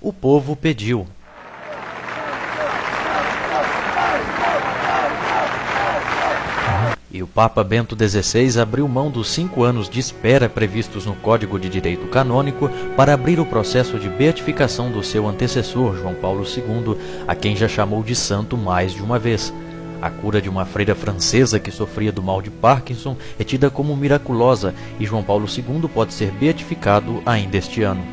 o povo pediu. E o Papa Bento XVI abriu mão dos 5 anos de espera previstos no Código de Direito Canônico para abrir o processo de beatificação do seu antecessor, João Paulo II, a quem já chamou de santo mais de uma vez. A cura de uma freira francesa que sofria do mal de Parkinson é tida como miraculosa e João Paulo II pode ser beatificado ainda este ano.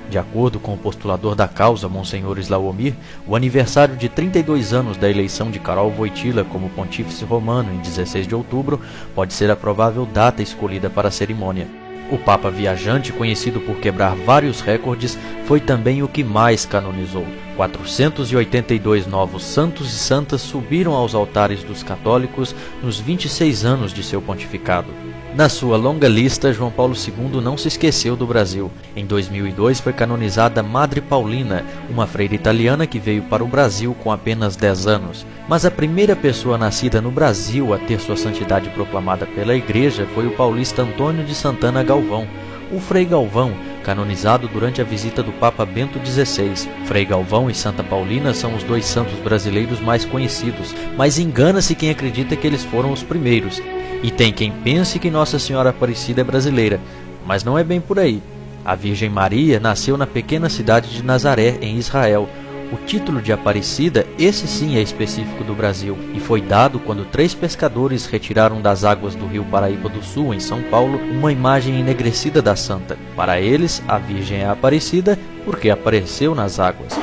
De acordo com o postulador da causa, Monsenhor Slawomir, o aniversário de 32 anos da eleição de Karol Wojtyła como pontífice romano em 16 de outubro pode ser a provável data escolhida para a cerimônia. O Papa viajante, conhecido por quebrar vários recordes, foi também o que mais canonizou. 482 novos santos e santas subiram aos altares dos católicos nos 26 anos de seu pontificado. Na sua longa lista, João Paulo II não se esqueceu do Brasil. Em 2002 foi canonizada Madre Paulina, uma freira italiana que veio para o Brasil com apenas 10 anos. Mas a primeira pessoa nascida no Brasil a ter sua santidade proclamada pela Igreja foi o paulista Antônio de Santana Galvão, o Frei Galvão, canonizado durante a visita do Papa Bento XVI. Frei Galvão e Santa Paulina são os dois santos brasileiros mais conhecidos, mas engana-se quem acredita que eles foram os primeiros. E tem quem pense que Nossa Senhora Aparecida é brasileira, mas não é bem por aí. A Virgem Maria nasceu na pequena cidade de Nazaré, em Israel. O título de Aparecida, esse sim é específico do Brasil, e foi dado quando 3 pescadores retiraram das águas do rio Paraíba do Sul, em São Paulo, uma imagem enegrecida da santa. Para eles, a Virgem é Aparecida porque apareceu nas águas.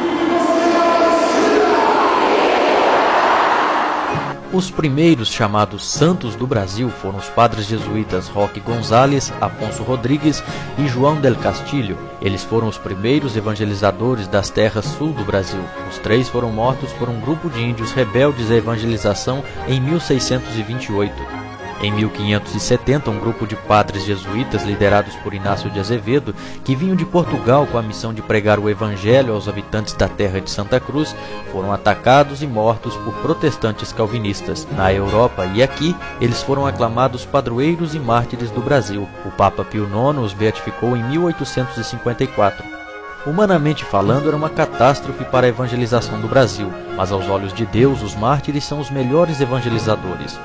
Os primeiros chamados santos do Brasil foram os padres jesuítas Roque Gonzalez, Afonso Rodrigues e João del Castillo. Eles foram os primeiros evangelizadores das terras sul do Brasil. Os 3 foram mortos por um grupo de índios rebeldes à evangelização em 1628. Em 1570, um grupo de padres jesuítas liderados por Inácio de Azevedo, que vinham de Portugal com a missão de pregar o evangelho aos habitantes da terra de Santa Cruz, foram atacados e mortos por protestantes calvinistas. Na Europa e aqui, eles foram aclamados padroeiros e mártires do Brasil. O Papa Pio IX os beatificou em 1854. Humanamente falando, era uma catástrofe para a evangelização do Brasil, mas aos olhos de Deus, os mártires são os melhores evangelizadores.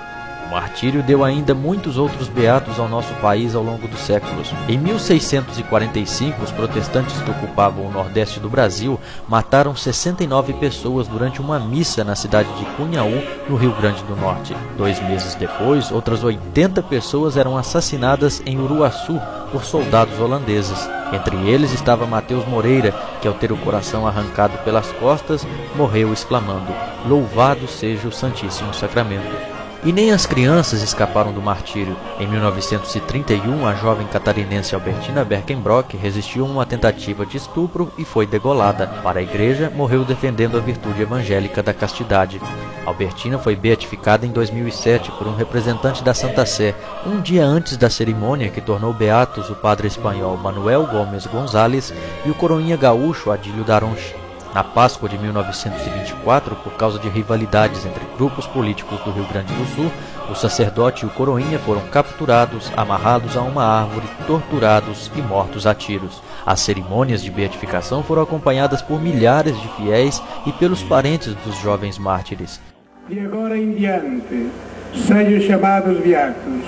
O martírio deu ainda muitos outros beatos ao nosso país ao longo dos séculos. Em 1645, os protestantes que ocupavam o nordeste do Brasil mataram 69 pessoas durante uma missa na cidade de Cunhaú, no Rio Grande do Norte. 2 meses depois, outras 80 pessoas eram assassinadas em Uruaçu por soldados holandeses. Entre eles estava Mateus Moreira, que ao ter o coração arrancado pelas costas, morreu exclamando: "Louvado seja o Santíssimo Sacramento". E nem as crianças escaparam do martírio. Em 1931, a jovem catarinense Albertina Berkenbrock resistiu a uma tentativa de estupro e foi degolada. Para a igreja, morreu defendendo a virtude evangélica da castidade. Albertina foi beatificada em 2007 por um representante da Santa Sé, um dia antes da cerimônia que tornou beatos o padre espanhol Manuel Gomes González e o coroinha gaúcho Adílio Daronchi. Na Páscoa de 1924, por causa de rivalidades entre grupos políticos do Rio Grande do Sul, o sacerdote e o coroinha foram capturados, amarrados a uma árvore, torturados e mortos a tiros. As cerimônias de beatificação foram acompanhadas por milhares de fiéis e pelos parentes dos jovens mártires. De agora em diante, sejam chamados beatos.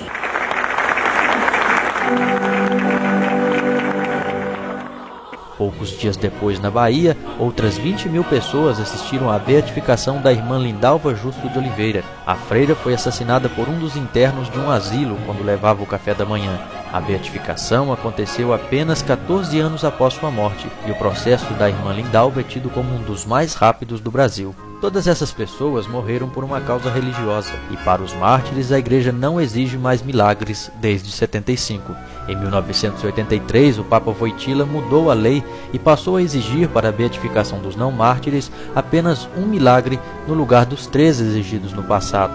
Poucos dias depois, na Bahia, outras 20.000 pessoas assistiram à beatificação da irmã Lindalva Justo de Oliveira. A freira foi assassinada por um dos internos de um asilo quando levava o café da manhã. A beatificação aconteceu apenas 14 anos após sua morte, e o processo da irmã Lindalva é tido como um dos mais rápidos do Brasil. Todas essas pessoas morreram por uma causa religiosa, e para os mártires a igreja não exige mais milagres desde 75. Em 1983, o Papa Wojtyła mudou a lei e passou a exigir para a beatificação dos não-mártires apenas um milagre no lugar dos 3 exigidos no passado.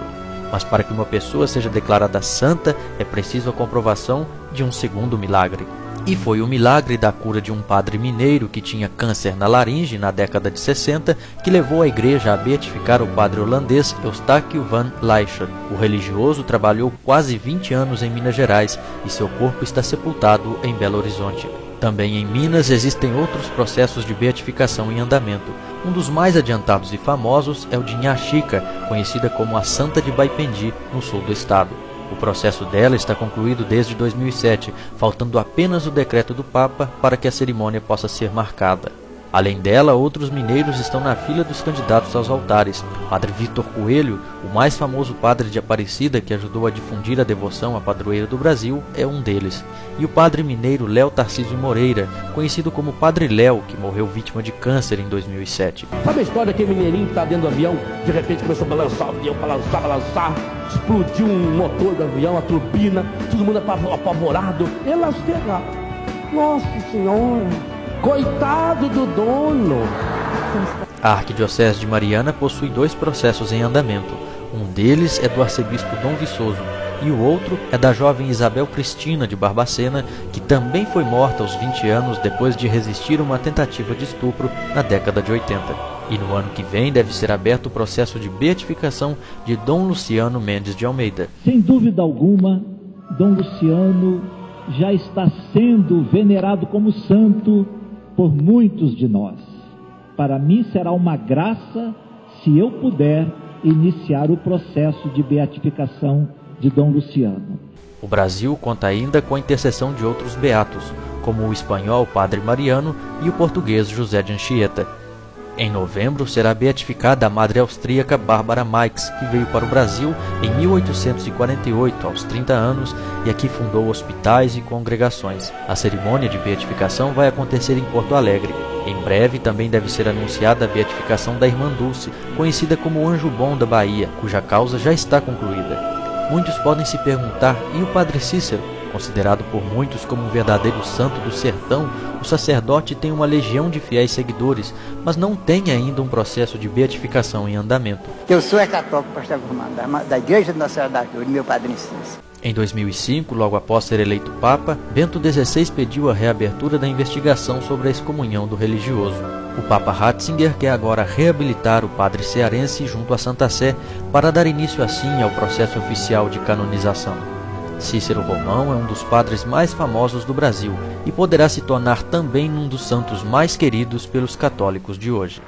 Mas para que uma pessoa seja declarada santa, é preciso a comprovação de um segundo milagre. E foi o milagre da cura de um padre mineiro que tinha câncer na laringe na década de 60 que levou a igreja a beatificar o padre holandês Eustáquio van Leischen. O religioso trabalhou quase 20 anos em Minas Gerais e seu corpo está sepultado em Belo Horizonte. Também em Minas existem outros processos de beatificação em andamento. Um dos mais adiantados e famosos é o de Nhá Chica, conhecida como a Santa de Baipendi, no sul do estado. O processo dela está concluído desde 2007, faltando apenas o decreto do Papa para que a cerimônia possa ser marcada. Além dela, outros mineiros estão na fila dos candidatos aos altares. Padre Vitor Coelho, o mais famoso padre de Aparecida que ajudou a difundir a devoção à padroeira do Brasil, é um deles. E o padre mineiro Léo Tarcísio Moreira, conhecido como Padre Léo, que morreu vítima de câncer em 2007. Sabe a história daquele mineirinho que está dentro do avião, de repente começou a balançar o avião, balançar, explodiu um motor do avião, a turbina, todo mundo apavorado. Ele chega, nossa senhora, coitado do dono. A Arquidiocese de Mariana possui 2 processos em andamento. Um deles é do arcebispo Dom Viçoso e o outro é da jovem Isabel Cristina de Barbacena, que também foi morta aos 20 anos depois de resistir a uma tentativa de estupro na década de 80. E no ano que vem deve ser aberto o processo de beatificação de Dom Luciano Mendes de Almeida. Sem dúvida alguma, Dom Luciano já está sendo venerado como santo por muitos de nós. Para mim será uma graça se eu puder iniciar o processo de beatificação de Dom Luciano. O Brasil conta ainda com a intercessão de outros beatos, como o espanhol Padre Mariano e o português José de Anchieta. Em novembro será beatificada a madre austríaca Bárbara Marx, que veio para o Brasil em 1848, aos 30 anos, e aqui fundou hospitais e congregações. A cerimônia de beatificação vai acontecer em Porto Alegre. Em breve também deve ser anunciada a beatificação da Irmã Dulce, conhecida como Anjo Bom da Bahia, cuja causa já está concluída. Muitos podem se perguntar, e o Padre Cícero? Considerado por muitos como um verdadeiro santo do sertão, o sacerdote tem uma legião de fiéis seguidores, mas não tem ainda um processo de beatificação em andamento. Eu sou católico, pastor formado da Igreja de Nossa Senhora da Cruz, meu Padre Cícero. Em 2005, logo após ser eleito Papa, Bento XVI pediu a reabertura da investigação sobre a excomunhão do religioso. O Papa Ratzinger quer agora reabilitar o padre cearense junto à Santa Sé para dar início assim ao processo oficial de canonização. Cícero Romão é um dos padres mais famosos do Brasil e poderá se tornar também um dos santos mais queridos pelos católicos de hoje.